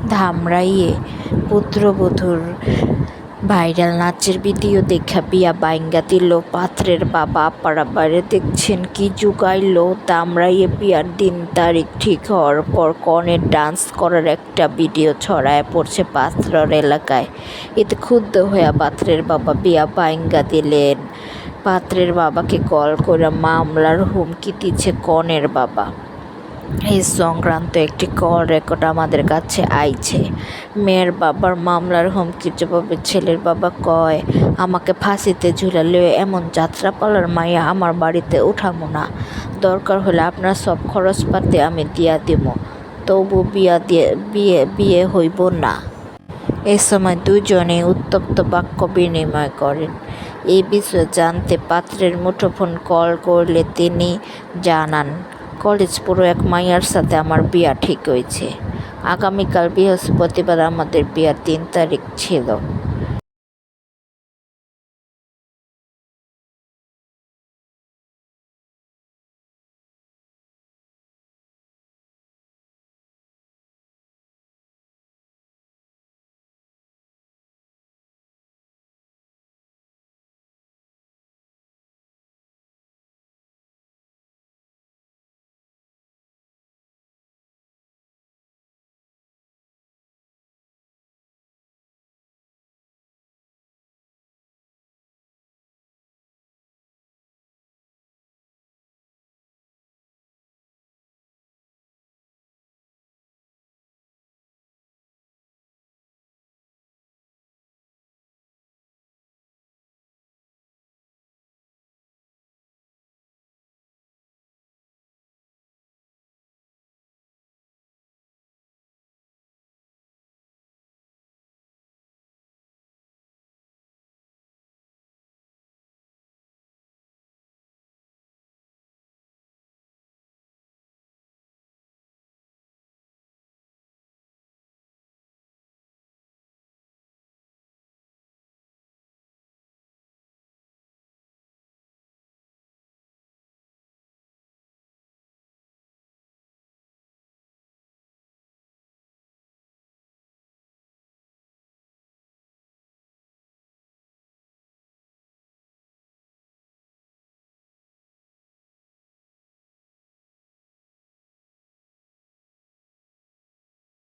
ধামরাইয়ে পুত্রবধূর viral নাচের video দেখা বিয়া বাইঙ্গা দিল পাত্রের বাবা। আপনারা বাইরে দেখছেন কি জুগাইল। ধামরাইয়ে বিয়ার দিন তারিখ ঠিক হওয়ার পর কনের ডান্স করার একটা ভিডিও ছড়ায় পড়ছে পাত্রর এলাকায়। এতে ক্ষুব্ধ হয়ে পাত্রের বাবা বিয়া বাইঙ্গা দিলেন। পাত্রের বাবাকে কল করে মামলার হুমকি দিচ্ছে কনের বাবা। এই সংক্রান্ত একটি কল রেকর্ড আমাদের কাছে আইছে। মেয়ের বাবার মামলার হুমকির জবাবে ছেলের বাবা কয়, আমাকে ফাঁসিতে ঝুলালে এমন যাত্রাপালার মাইয়া আমার বাড়িতে উঠামো না। দরকার হলে আপনার সব খরচপাতি আমি দিয়া দিব, তবু বিয়ে হইব না। এ সময় দুজনেই উত্তপ্ত বাক্য বিনিময় করেন। এই বিষয়ে জানতে পাত্রের মুঠোফোন কল করলে তিনি জানান, কলেজ পুরো এক মাইয়ার সাথে আমার বিয়া ঠিক হয়েছে। আগামীকাল বৃহস্পতিবার আমাদের বিয়ার 3 তারিখ ছিল।